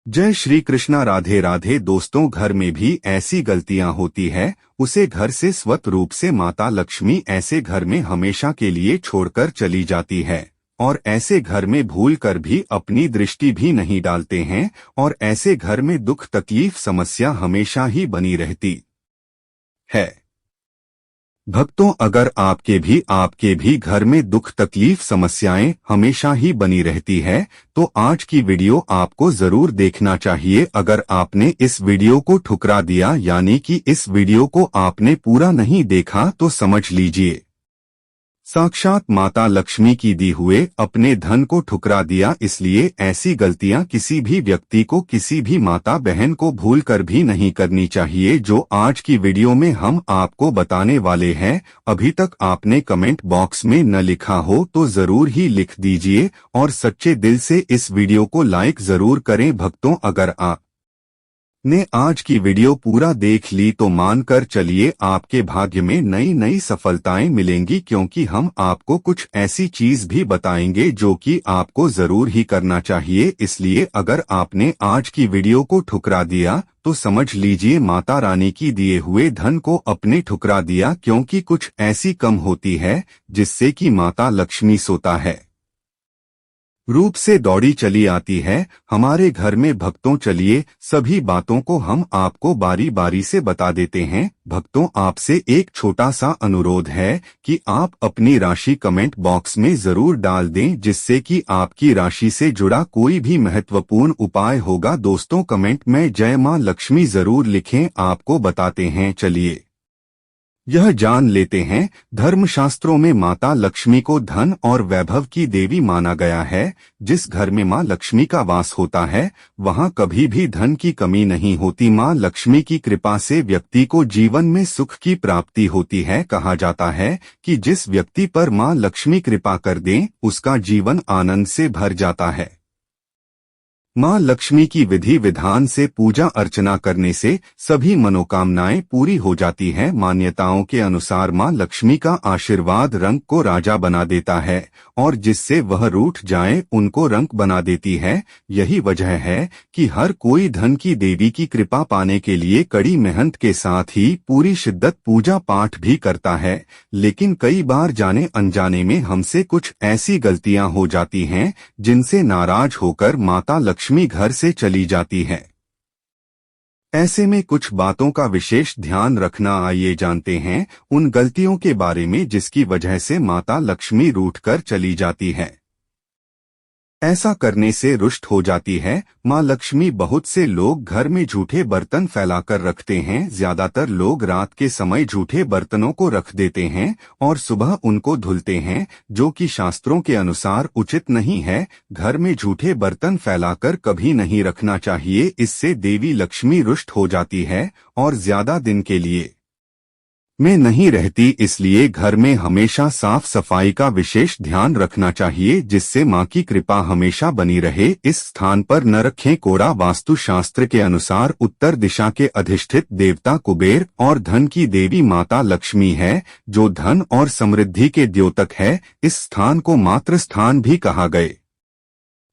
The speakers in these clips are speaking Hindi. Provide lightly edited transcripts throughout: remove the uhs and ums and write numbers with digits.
जय श्री कृष्णा। राधे राधे दोस्तों, घर में भी ऐसी गलतियां होती है, उसे घर से स्वत रूप से माता लक्ष्मी ऐसे घर में हमेशा के लिए छोड़कर चली जाती है। और ऐसे घर में भूल कर भी अपनी दृष्टि भी नहीं डालते हैं, और ऐसे घर में दुख तकलीफ समस्या हमेशा ही बनी रहती है। भक्तों, अगर आपके भी घर में दुख तकलीफ समस्याएं हमेशा ही बनी रहती है, तो आज की वीडियो आपको जरूर देखना चाहिए। अगर आपने इस वीडियो को ठुकरा दिया, यानी कि इस वीडियो को आपने पूरा नहीं देखा, तो समझ लीजिए साक्षात माता लक्ष्मी की दी हुए अपने धन को ठुकरा दिया। इसलिए ऐसी गलतियां किसी भी व्यक्ति को, किसी भी माता बहन को भूल कर भी नहीं करनी चाहिए, जो आज की वीडियो में हम आपको बताने वाले हैं। अभी तक आपने कमेंट बॉक्स में न लिखा हो तो जरूर ही लिख दीजिए, और सच्चे दिल से इस वीडियो को लाइक जरूर करें। भक्तों, अगर आप ने आज की वीडियो पूरा देख ली तो मानकर चलिए आपके भाग्य में नई नई सफलताएं मिलेंगी, क्योंकि हम आपको कुछ ऐसी चीज भी बताएंगे जो कि आपको जरूर ही करना चाहिए। इसलिए अगर आपने आज की वीडियो को ठुकरा दिया तो समझ लीजिए माता रानी की दिए हुए धन को अपने ठुकरा दिया, क्योंकि कुछ ऐसी कम होती है जिससे कि माता लक्ष्मी सोता है रूप से दौड़ी चली आती है हमारे घर में। भक्तों, चलिए सभी बातों को हम आपको बारी बारी से बता देते हैं। भक्तों, आपसे एक छोटा सा अनुरोध है कि आप अपनी राशि कमेंट बॉक्स में जरूर डाल दें, जिससे कि आपकी राशि से जुड़ा कोई भी महत्वपूर्ण उपाय होगा। दोस्तों, कमेंट में जय मां लक्ष्मी जरूर लिखें। आपको बताते हैं, चलिए यह जान लेते हैं। धर्मशास्त्रों में माता लक्ष्मी को धन और वैभव की देवी माना गया है। जिस घर में मां लक्ष्मी का वास होता है, वहां कभी भी धन की कमी नहीं होती। मां लक्ष्मी की कृपा से व्यक्ति को जीवन में सुख की प्राप्ति होती है। कहा जाता है कि जिस व्यक्ति पर मां लक्ष्मी कृपा कर दें, उसका जीवन आनंद से भर जाता है। मां लक्ष्मी की विधि विधान से पूजा अर्चना करने से सभी मनोकामनाएं पूरी हो जाती हैं। मान्यताओं के अनुसार मां लक्ष्मी का आशीर्वाद रंक को राजा बना देता है, और जिससे वह रूठ जाए उनको रंक बना देती है। यही वजह है कि हर कोई धन की देवी की कृपा पाने के लिए कड़ी मेहनत के साथ ही पूरी शिद्दत पूजा पाठ भी करता है। लेकिन कई बार जाने अनजाने में हमसे कुछ ऐसी गलतियां हो जाती हैं जिनसे नाराज होकर माता लक्ष्मी घर से चली जाती है। ऐसे में कुछ बातों का विशेष ध्यान रखना। आइए जानते हैं उन गलतियों के बारे में जिसकी वजह से माता लक्ष्मी रूठकर चली जाती है। ऐसा करने से रुष्ट हो जाती है मां लक्ष्मी। बहुत से लोग घर में झूठे बर्तन फैलाकर रखते हैं। ज्यादातर लोग रात के समय झूठे बर्तनों को रख देते हैं और सुबह उनको धुलते हैं, जो कि शास्त्रों के अनुसार उचित नहीं है। घर में झूठे बर्तन फैलाकर कभी नहीं रखना चाहिए, इससे देवी लक्ष्मी रुष्ट हो जाती है और ज्यादा दिन के लिए में नहीं रहती। इसलिए घर में हमेशा साफ सफाई का विशेष ध्यान रखना चाहिए, जिससे मां की कृपा हमेशा बनी रहे। इस स्थान पर न रखें कोड़ा। वास्तु शास्त्र के अनुसार उत्तर दिशा के अधिष्ठित देवता कुबेर और धन की देवी माता लक्ष्मी है, जो धन और समृद्धि के द्योतक है। इस स्थान को मातृ स्थान भी कहा गए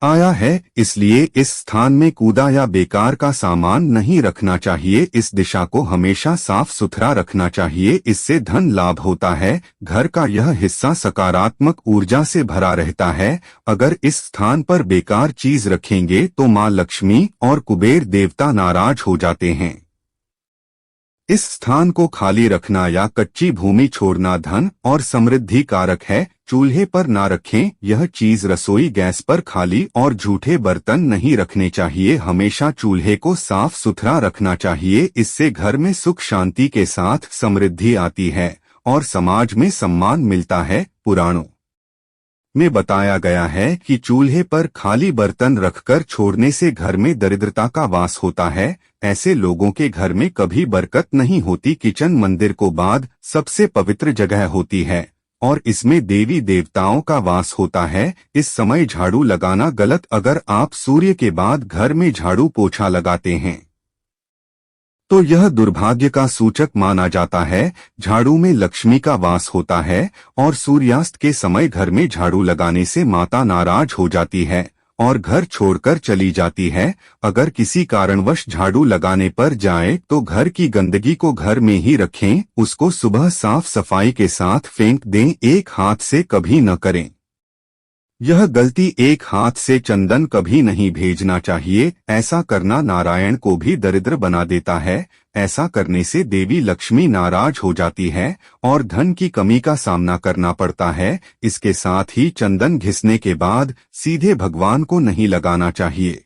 आया है। इसलिए इस स्थान में कूदा या बेकार का सामान नहीं रखना चाहिए। इस दिशा को हमेशा साफ सुथरा रखना चाहिए, इससे धन लाभ होता है। घर का यह हिस्सा सकारात्मक ऊर्जा से भरा रहता है। अगर इस स्थान पर बेकार चीज रखेंगे तो मां लक्ष्मी और कुबेर देवता नाराज हो जाते हैं। इस स्थान को खाली रखना या कच्ची भूमि छोड़ना धन और समृद्धि कारक है। चूल्हे पर ना रखें यह चीज। रसोई गैस पर खाली और झूठे बर्तन नहीं रखने चाहिए। हमेशा चूल्हे को साफ सुथरा रखना चाहिए, इससे घर में सुख शांति के साथ समृद्धि आती है और समाज में सम्मान मिलता है। पुराणों में बताया गया है कि चूल्हे पर खाली बर्तन रखकर छोड़ने से घर में दरिद्रता का वास होता है। ऐसे लोगों के घर में कभी बरकत नहीं होती। किचन मंदिर को बाद सबसे पवित्र जगह होती है और इसमें देवी देवताओं का वास होता है। इस समय झाड़ू लगाना गलत। अगर आप सूर्य के बाद घर में झाड़ू पोछा लगाते हैं तो यह दुर्भाग्य का सूचक माना जाता है। झाड़ू में लक्ष्मी का वास होता है और सूर्यास्त के समय घर में झाड़ू लगाने से माता नाराज हो जाती है और घर छोड़कर चली जाती है। अगर किसी कारणवश झाड़ू लगाने पर जाए तो घर की गंदगी को घर में ही रखें, उसको सुबह साफ सफाई के साथ फेंक दें, एक हाथ से कभी न करें। यह गलती एक हाथ से चंदन कभी नहीं भेजना चाहिए, ऐसा करना नारायण को भी दरिद्र बना देता है। ऐसा करने से देवी लक्ष्मी नाराज हो जाती है और धन की कमी का सामना करना पड़ता है। इसके साथ ही चंदन घिसने के बाद सीधे भगवान को नहीं लगाना चाहिए,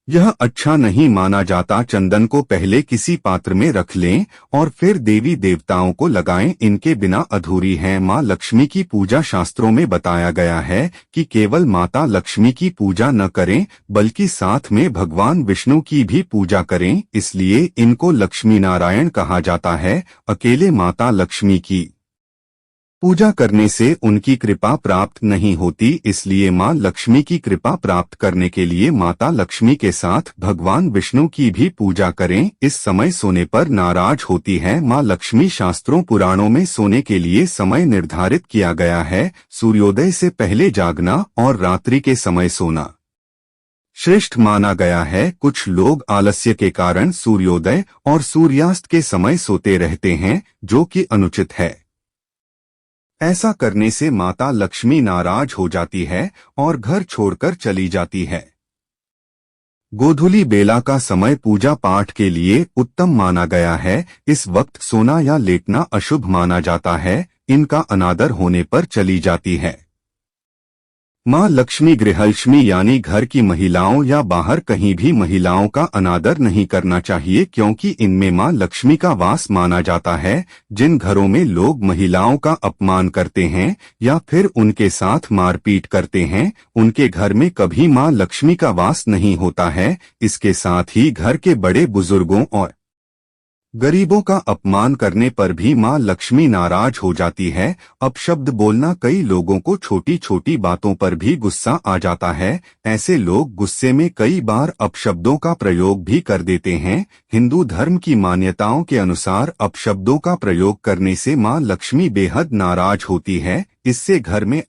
यह अच्छा नहीं माना जाता। चंदन को पहले किसी पात्र में रख लें और फिर देवी देवताओं को लगाएं, इनके बिना अधूरी है। माँ लक्ष्मी की पूजा शास्त्रों में बताया गया है कि केवल माता लक्ष्मी की पूजा न करें बल्कि साथ में भगवान विष्णु की भी पूजा करें, इसलिए इनको लक्ष्मी नारायण कहा जाता है। अकेले माता लक्ष्मी की पूजा करने से उनकी कृपा प्राप्त नहीं होती, इसलिए माँ लक्ष्मी की कृपा प्राप्त करने के लिए माता लक्ष्मी के साथ भगवान विष्णु की भी पूजा करें। इस समय सोने पर नाराज होती है माँ लक्ष्मी। शास्त्रों पुराणों में सोने के लिए समय निर्धारित किया गया है, सूर्योदय से पहले जागना और रात्रि के समय सोना श्रेष्ठ माना गया है। कुछ लोग आलस्य के कारण सूर्योदय और सूर्यास्त के समय सोते रहते हैं, जो कि अनुचित है। ऐसा करने से माता लक्ष्मी नाराज हो जाती है और घर छोड़कर चली जाती है। गोधूली बेला का समय पूजा पाठ के लिए उत्तम माना गया है। इस वक्त सोना या लेटना अशुभ माना जाता है, इनका अनादर होने पर चली जाती है। माँ लक्ष्मी गृहलक्ष्मी यानी घर की महिलाओं या बाहर कहीं भी महिलाओं का अनादर नहीं करना चाहिए, क्योंकि इनमें माँ लक्ष्मी का वास माना जाता है। जिन घरों में लोग महिलाओं का अपमान करते हैं या फिर उनके साथ मारपीट करते हैं, उनके घर में कभी माँ लक्ष्मी का वास नहीं होता है। इसके साथ ही घर के बड़े बुजुर्गों और गरीबों का अपमान करने पर भी माँ लक्ष्मी नाराज हो जाती है। अपशब्द बोलना, कई लोगों को छोटी छोटी बातों पर भी गुस्सा आ जाता है। ऐसे लोग गुस्से में कई बार अपशब्दों का प्रयोग भी कर देते हैं। हिंदू धर्म की मान्यताओं के अनुसार अपशब्दों का प्रयोग करने से माँ लक्ष्मी बेहद नाराज होती है। इससे घर में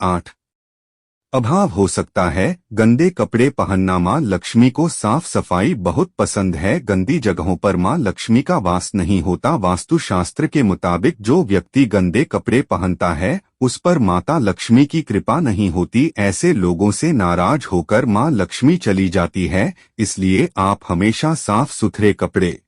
अभाव हो सकता है। गंदे कपड़े पहनना, माँ लक्ष्मी को साफ सफाई बहुत पसंद है। गंदी जगहों पर माँ लक्ष्मी का वास नहीं होता। वास्तु शास्त्र के मुताबिक जो व्यक्ति गंदे कपड़े पहनता है उस पर माता लक्ष्मी की कृपा नहीं होती। ऐसे लोगों से नाराज होकर माँ लक्ष्मी चली जाती है। इसलिए आप हमेशा साफ सुथरे कपड़े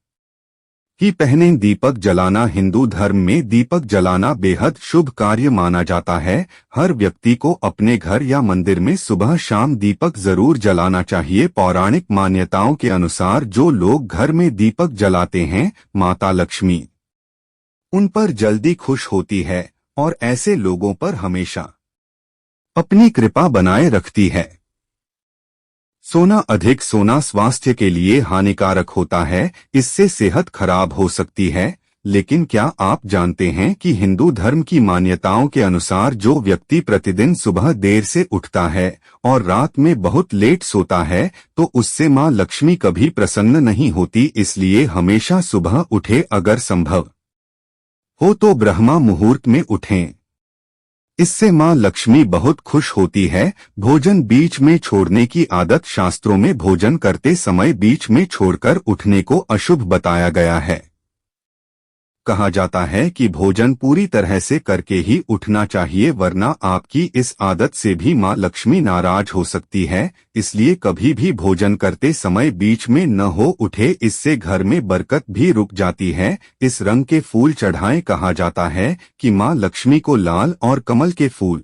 ही पहने। दीपक जलाना, हिंदू धर्म में दीपक जलाना बेहद शुभ कार्य माना जाता है। हर व्यक्ति को अपने घर या मंदिर में सुबह शाम दीपक जरूर जलाना चाहिए। पौराणिक मान्यताओं के अनुसार जो लोग घर में दीपक जलाते हैं, माता लक्ष्मी उन पर जल्दी खुश होती है और ऐसे लोगों पर हमेशा अपनी कृपा बनाए रखती है। सोना, अधिक सोना स्वास्थ्य के लिए हानिकारक होता है, इससे सेहत खराब हो सकती है। लेकिन क्या आप जानते हैं कि हिंदू धर्म की मान्यताओं के अनुसार जो व्यक्ति प्रतिदिन सुबह देर से उठता है और रात में बहुत लेट सोता है तो उससे माँ लक्ष्मी कभी प्रसन्न नहीं होती। इसलिए हमेशा सुबह उठे, अगर संभव हो तो ब्रह्मा मुहूर्त में उठें। इससे माँ लक्ष्मी बहुत खुश होती है। भोजन बीच में छोड़ने की आदत, शास्त्रों में भोजन करते समय बीच में छोड़कर उठने को अशुभ बताया गया है। कहा जाता है कि भोजन पूरी तरह से करके ही उठना चाहिए, वरना आपकी इस आदत से भी माँ लक्ष्मी नाराज हो सकती है। इसलिए कभी भी भोजन करते समय बीच में न हो उठे, इससे घर में बरकत भी रुक जाती है। इस रंग के फूल चढ़ाएं। कहा जाता है कि माँ लक्ष्मी को लाल और कमल के फूल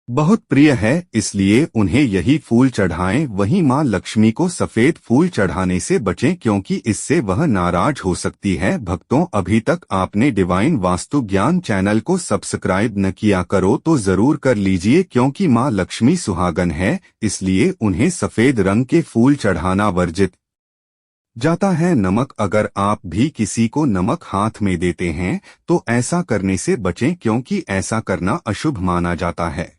बहुत प्रिय है, इसलिए उन्हें यही फूल चढ़ाएं। वहीं माँ लक्ष्मी को सफेद फूल चढ़ाने से बचें, क्योंकि इससे वह नाराज हो सकती है। भक्तों, अभी तक आपने डिवाइन वास्तु ज्ञान चैनल को सब्सक्राइब न किया करो तो जरूर कर लीजिए, क्योंकि माँ लक्ष्मी सुहागन है, इसलिए उन्हें सफेद रंग के फूल चढ़ाना वर्जित जाता है। नमक, अगर आप भी किसी को नमक हाथ में देते हैं तो ऐसा करने से बचें, क्योंकि ऐसा करना अशुभ माना जाता है।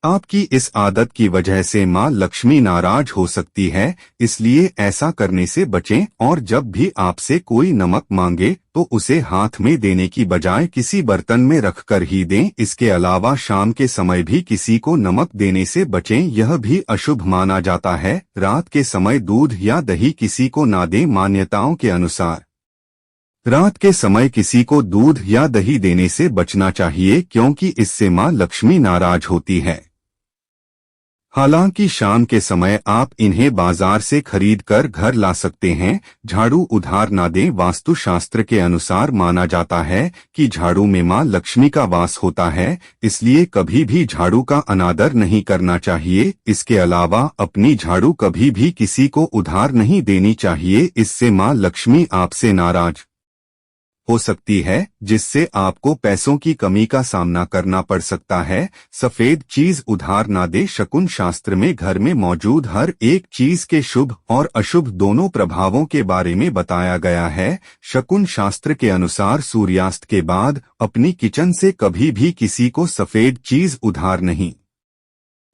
आपकी इस आदत की वजह से माँ लक्ष्मी नाराज हो सकती है, इसलिए ऐसा करने से बचें और जब भी आपसे कोई नमक मांगे तो उसे हाथ में देने की बजाय किसी बर्तन में रखकर ही दें। इसके अलावा शाम के समय भी किसी को नमक देने से बचें, यह भी अशुभ माना जाता है। रात के समय दूध या दही किसी को ना दें। मान्यताओं के अनुसार रात के समय किसी को दूध या दही देने से बचना चाहिए, क्योंकि इससे माँ लक्ष्मी नाराज होती है। हालांकि शाम के समय आप इन्हें बाजार से खरीद कर घर ला सकते हैं। झाड़ू उधार ना दें। वास्तुशास्त्र के अनुसार माना जाता है कि झाड़ू में मां लक्ष्मी का वास होता है, इसलिए कभी भी झाड़ू का अनादर नहीं करना चाहिए। इसके अलावा अपनी झाड़ू कभी भी किसी को उधार नहीं देनी चाहिए, इससे मां लक्ष्मी आपसे नाराज हो सकती है, जिससे आपको पैसों की कमी का सामना करना पड़ सकता है। सफेद चीज उधार ना दे। शकुन शास्त्र में घर में मौजूद हर एक चीज के शुभ और अशुभ दोनों प्रभावों के बारे में बताया गया है। शकुन शास्त्र के अनुसार सूर्यास्त के बाद अपनी किचन से कभी भी किसी को सफेद चीज उधार नहीं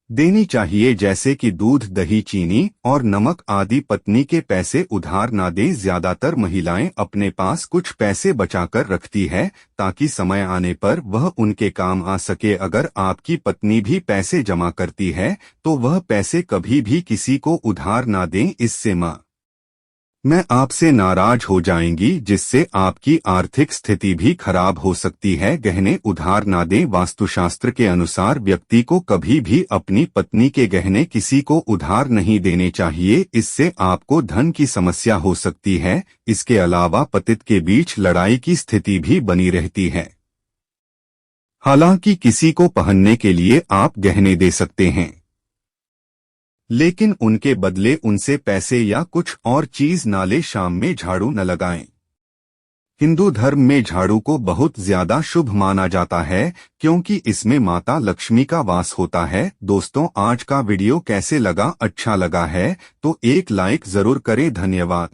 देनी चाहिए, जैसे कि दूध, दही, चीनी और नमक आदि। पत्नी के पैसे उधार ना दें। ज्यादातर महिलाएं अपने पास कुछ पैसे बचाकर रखती है ताकि समय आने पर वह उनके काम आ सके। अगर आपकी पत्नी भी पैसे जमा करती है तो वह पैसे कभी भी किसी को उधार ना दें, इससे मैं आपसे नाराज हो जाएंगी, जिससे आपकी आर्थिक स्थिति भी खराब हो सकती है। गहने उधार ना दें। वास्तुशास्त्र के अनुसार व्यक्ति को कभी भी अपनी पत्नी के गहने किसी को उधार नहीं देने चाहिए, इससे आपको धन की समस्या हो सकती है। इसके अलावा पतित के बीच लड़ाई की स्थिति भी बनी रहती है। हालांकि किसी को पहनने के लिए आप गहने दे सकते हैं, लेकिन उनके बदले उनसे पैसे या कुछ और चीज ना ले। शाम में झाड़ू न लगाएं। हिंदू धर्म में झाड़ू को बहुत ज्यादा शुभ माना जाता है, क्योंकि इसमें माता लक्ष्मी का वास होता है। दोस्तों, आज का वीडियो कैसे लगा? अच्छा लगा है तो एक लाइक जरूर करें। धन्यवाद।